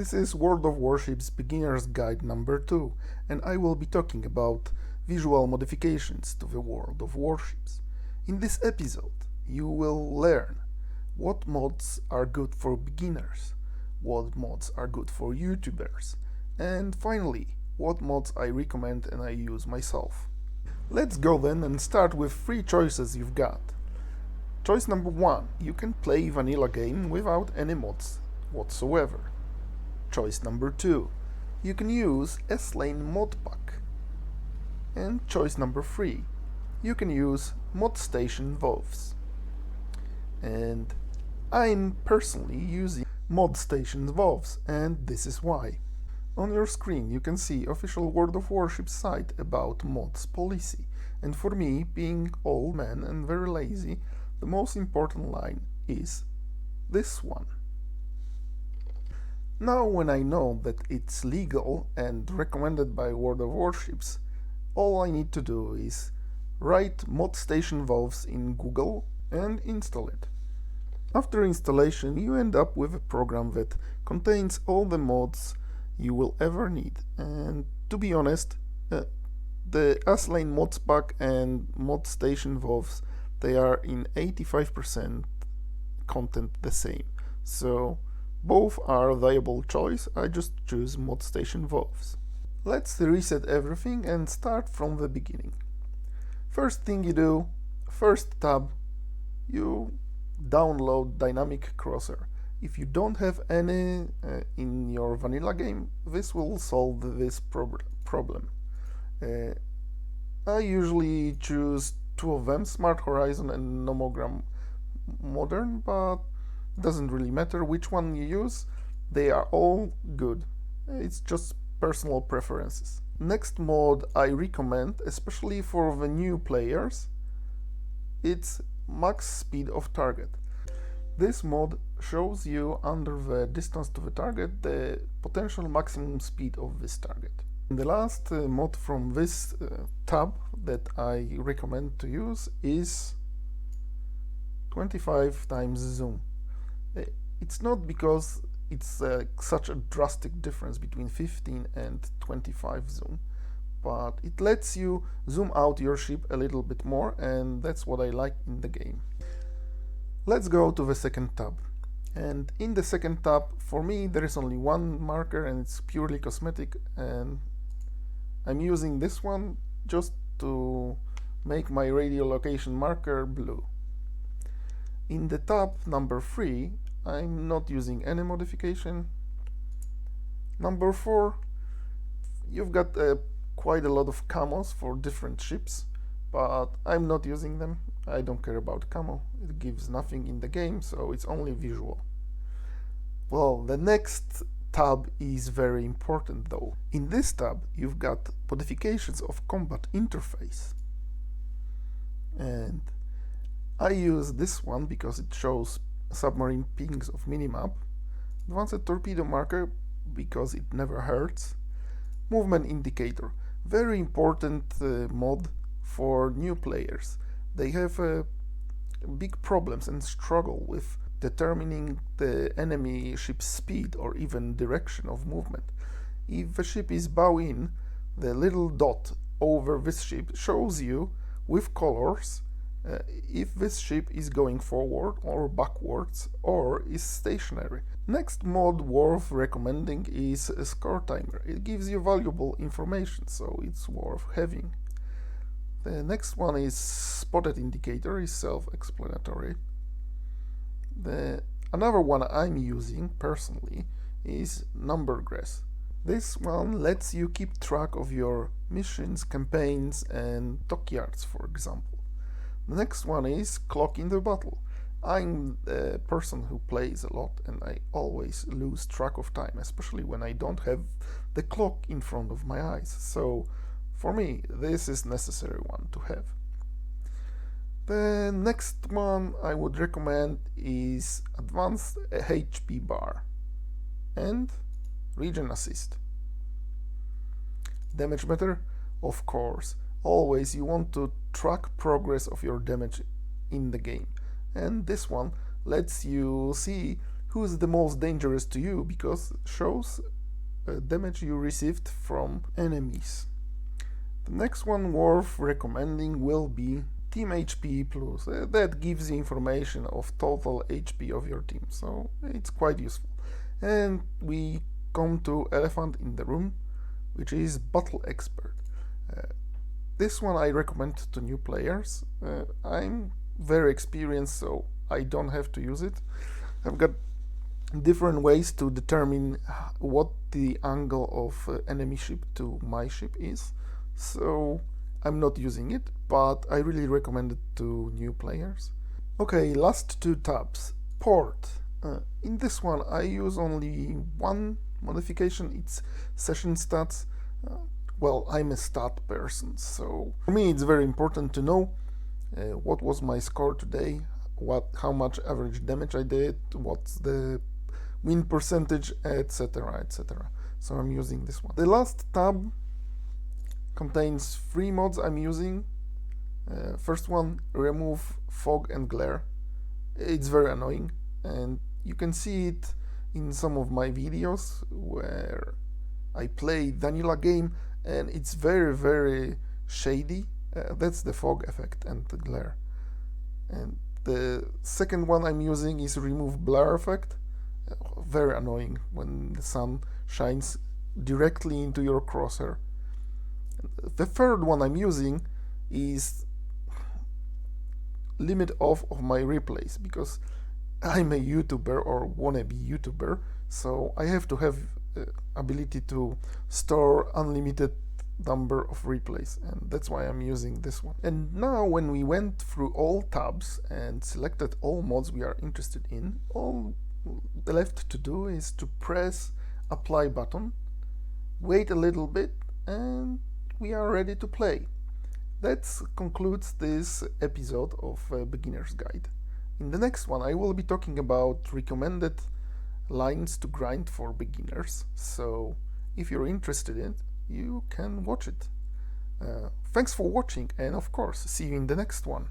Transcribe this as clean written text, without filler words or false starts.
This is World of Warships Beginner's Guide number 2, and I will be talking about visual modifications to the World of Warships. In this episode, you will learn what mods are good for beginners, what mods are good for YouTubers, and finally, what mods I recommend and I use myself. Let's go then and start with 3 choices you've got. Choice number 1, you can play vanilla game without any mods whatsoever. Choice number 2, you can use S-Lane mod pack. And choice number 3, you can use ModStation WOWS. And I'm personally using ModStation WOWS, and this is why. On your screen you can see official World of Warships site about mods policy, and for me, being old man and very lazy, the most important line is this one. Now when I know that it's legal and recommended by World of Warships, all I need to do is write ModStation WOWS in Google and install it. After installation, you end up with a program that contains all the mods you will ever need, and to be honest, the S-Lane mods pack and ModStation WOWS, they are in 85% content the same, so both are a viable choice. I just choose ModStation WOWS. Let's reset everything and start from the beginning. First thing you do, first tab, you download Dynamic Crosser. If you don't have any in your vanilla game, this will solve this problem. I usually choose 2 of them, Smart Horizon and Nomogram Modern, but doesn't really matter which one you use, they are all good. It's just personal preferences. Next mod I recommend, especially for the new players, it's max speed of target. This mod shows you under the distance to the target the potential maximum speed of this target. The last mod from this tab that I recommend to use is 25 times zoom. It's not because it's such a drastic difference between 15 and 25 zoom, but it lets you zoom out your ship a little bit more, and that's what I like in the game. Let's go to the second tab. And in the second tab, for me, there is only one marker and it's purely cosmetic, and I'm using this one just to make my radio location marker blue. In the tab number 3, I'm not using any modification. Number 4, you've got quite a lot of camos for different ships, but I'm not using them. I don't care about camo, it gives nothing in the game, so it's only visual. Well, the next tab is very important though. In this tab, you've got modifications of combat interface. And I use this one because it shows submarine pings of minimap, advanced torpedo marker because it never hurts, movement indicator, very important mod for new players. They have big problems and struggle with determining the enemy ship's speed or even direction of movement. If the ship is bow in, the little dot over this ship shows you with colors if this ship is going forward or backwards or is stationary. Next mod worth recommending is a score timer. It gives you valuable information, so it's worth having. The next one is spotted indicator, is self-explanatory. Another one I'm using personally is numbergrass. This one lets you keep track of your missions, campaigns and dockyards, for example. The next one is clock in the battle. I'm a person who plays a lot and I always lose track of time, especially when I don't have the clock in front of my eyes. So for me, this is necessary one to have. The next one I would recommend is advanced HP bar and regen assist. Damage meter, of course. Always you want to track progress of your damage in the game, and this one lets you see who's the most dangerous to you, because it shows damage you received from enemies. The next one worth recommending will be Team HP Plus. That gives you information of total HP of your team, so it's quite useful. And we come to elephant in the room, which is Battle Expert. This one I recommend to new players. I'm very experienced, so I don't have to use it. I've got different ways to determine what the angle of enemy ship to my ship is, so I'm not using it, but I really recommend it to new players. Okay, last two tabs. Port. In this one I use only one modification, it's session stats. Well, I'm a stat person, so for me it's very important to know what was my score today, how much average damage I did, what's the win percentage, etc, etc. So I'm using this one. The last tab contains 3 mods I'm using. First one, remove fog and glare. It's very annoying, and you can see it in some of my videos where I play vanilla game, and it's very shady. That's the fog effect and the glare. And the second one I'm using is remove blur effect. Very annoying when the sun shines directly into your crosshair. The third one I'm using is limit off of my replays, because I'm a YouTuber or wannabe YouTuber, so I have to have ability to store unlimited number of replays, and that's why I'm using this one. And now when we went through all tabs and selected all mods we are interested in, all left to do is to press apply button, wait a little bit, and we are ready to play. That concludes this episode of Beginner's Guide. In the next one I will be talking about recommended lines to grind for beginners, so if you're interested in it, you can watch it. Thanks for watching, and of course, see you in the next one.